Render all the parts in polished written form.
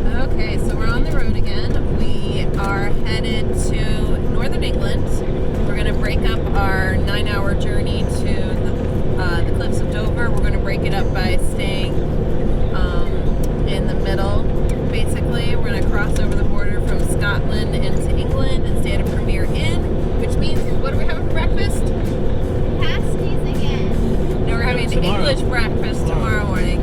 drive. Okay, so we're on the road again. We are headed to northern England. We're going to break up our 9-hour journey to the cliffs of Dover. We're going to break it up by staying in the middle, basically. We're going to cross over the border from Scotland into England and stay at a Premier Inn, which means, what are we having for breakfast? Pasties again. No, we're having an English breakfast tomorrow morning.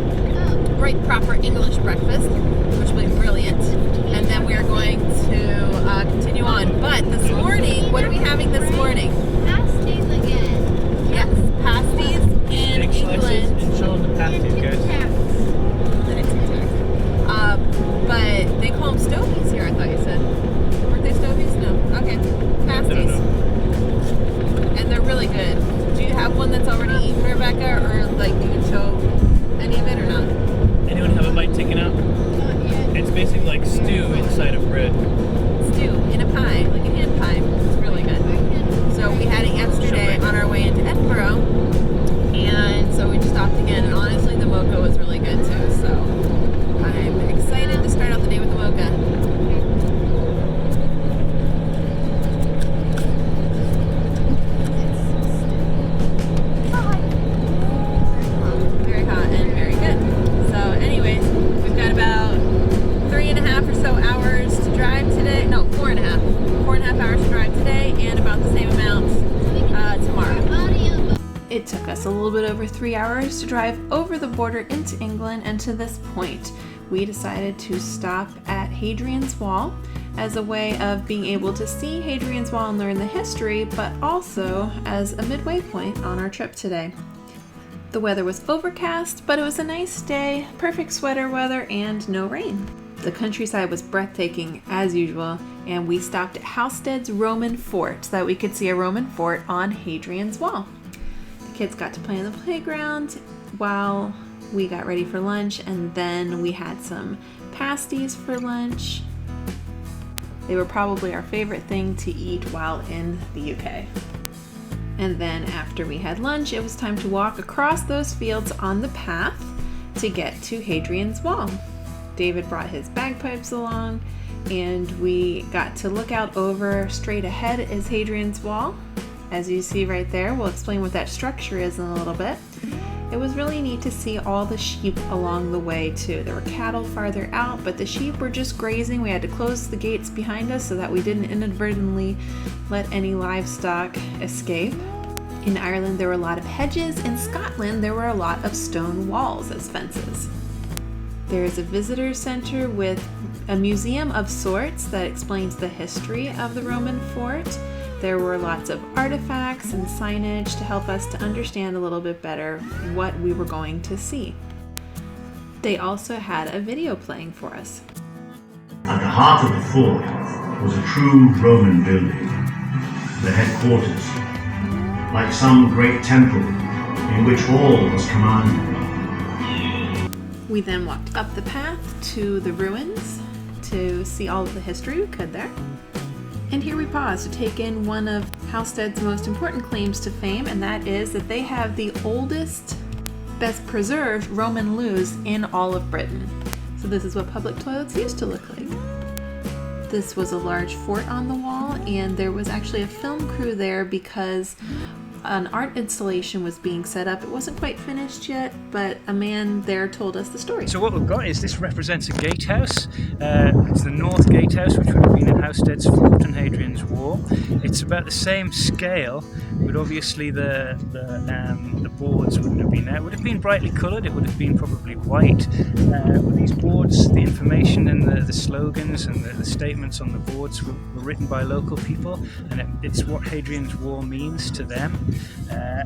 Right, proper English breakfast, which will be brilliant. And then we are going to continue on. But this morning, what are we having this morning? Pasties again. Yes, pasties in Big slices England. and show them the pasties, guys. But they call them stovies here, I thought you said. Weren't they stovies? No. Okay. Pasties. And they're really good. Do you have one that's already eaten, Rebecca? Or like you can show any of it or not? Anyone have a bite taken out? Not yet. It's basically like stew inside of bread. Stew in a pie, like a hand pie. It's really good. So we had it yesterday on our way into Edinburgh, and so we just stopped again. And honestly, the mocha was really good too. So I'm excited to start out the day with the mocha. Very hot and very good. So anyways, we've got about 3.5 or so hours to drive today. No, 4.5. 4.5 hours to drive today and about the same amount tomorrow. It took us a little bit over 3 hours to drive over the border into England, and to this point, we decided to stop at Hadrian's Wall as a way of being able to see Hadrian's Wall and learn the history, but also as a midway point on our trip today. The weather was overcast, but it was a nice day, perfect sweater weather, and no rain. The countryside was breathtaking as usual, and we stopped at Housesteads Roman Fort so that we could see a Roman fort on Hadrian's Wall. The kids got to play in the playground while we got ready for lunch, and then we had some pasties for lunch. They were probably our favorite thing to eat while in the UK. And then after we had lunch, it was time to walk across those fields on the path to get to Hadrian's Wall. David brought his bagpipes along, and we got to look out over. Straight ahead is Hadrian's Wall. As you see right there, we'll explain what that structure is in a little bit. It was really neat to see all the sheep along the way too. There were cattle farther out, but the sheep were just grazing. We had to close the gates behind us so that we didn't inadvertently let any livestock escape. In Ireland, there were a lot of hedges. In Scotland, there were a lot of stone walls as fences. There is a visitor center with a museum of sorts that explains the history of the Roman fort. There were lots of artifacts and signage to help us to understand a little bit better what we were going to see. They also had a video playing for us. At the heart of the fort was a true Roman building, the headquarters, like some great temple in which all was commanded. We then walked up the path to the ruins to see all of the history we could there. And here we pause to take in one of Housestead's most important claims to fame, and that is that they have the oldest, best preserved Roman loos in all of Britain. So this is what public toilets used to look like. This was a large fort on the wall, and there was actually a film crew there because an art installation was being set up. It wasn't quite finished yet, but a man there told us the story. So what we've got is this represents a gatehouse. It's the North Gatehouse, which would have been in Housesteads Fort and Hadrian's Wall. It's about the same scale, but obviously the boards wouldn't have been there. It would have been brightly coloured. It would have been probably white. With these boards, the information and the slogans and the statements on the boards were written by local people, and it's what Hadrian's Wall means to them.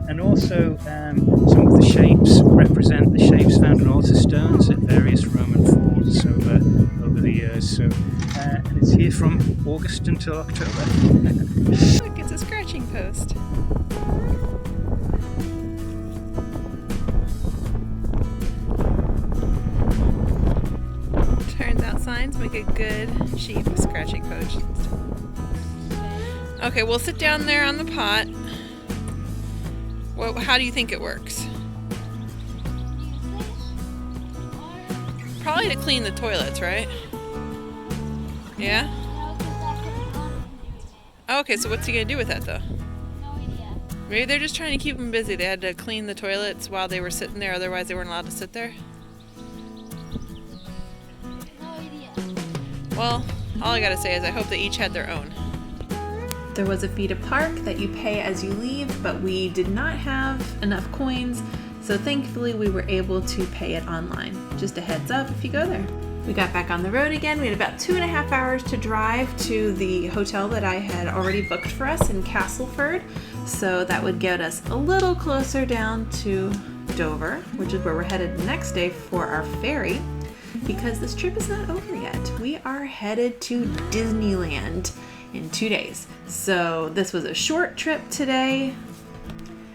And also some of the shapes represent the shapes found in altar stones at various Roman forts over the years. So, and it's here from August until October. Look, it's a scratching post. Turns out signs make a good sheep scratching post. Okay, we'll sit down there on the pot. How do you think it works? Probably to clean the toilets, right? Yeah? No, because I couldn't on him doing it. Oh, okay, so what's he gonna do with that though? No idea. Maybe they're just trying to keep him busy. They had to clean the toilets while they were sitting there, otherwise they weren't allowed to sit there. No idea. Well, all I gotta say is I hope they each had their own. There was a fee to park that you pay as you leave, but we did not have enough coins, so thankfully we were able to pay it online. Just a heads up if you go there. We got back on the road again. We had about 2.5 hours to drive to the hotel that I had already booked for us in Castleford, so that would get us a little closer down to Dover, which is where we're headed the next day for our ferry, because this trip is not over yet. We are headed to Disneyland in 2 days. So this was a short trip today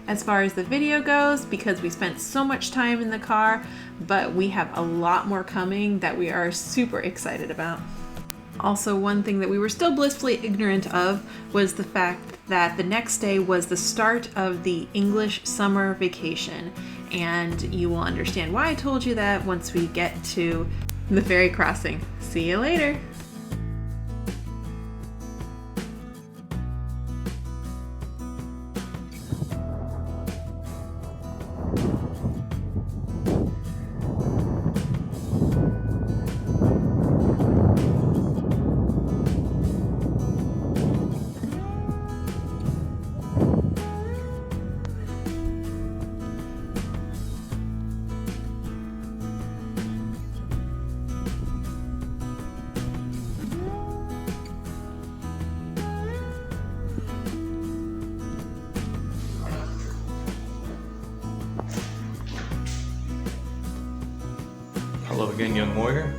as far as the video goes because we spent so much time in the car, but we have a lot more coming that we are super excited about. Also, one thing that we were still blissfully ignorant of was the fact that the next day was the start of the English summer vacation, and you will understand why I told you that once we get to the ferry crossing. See you later. Hello again, young warrior.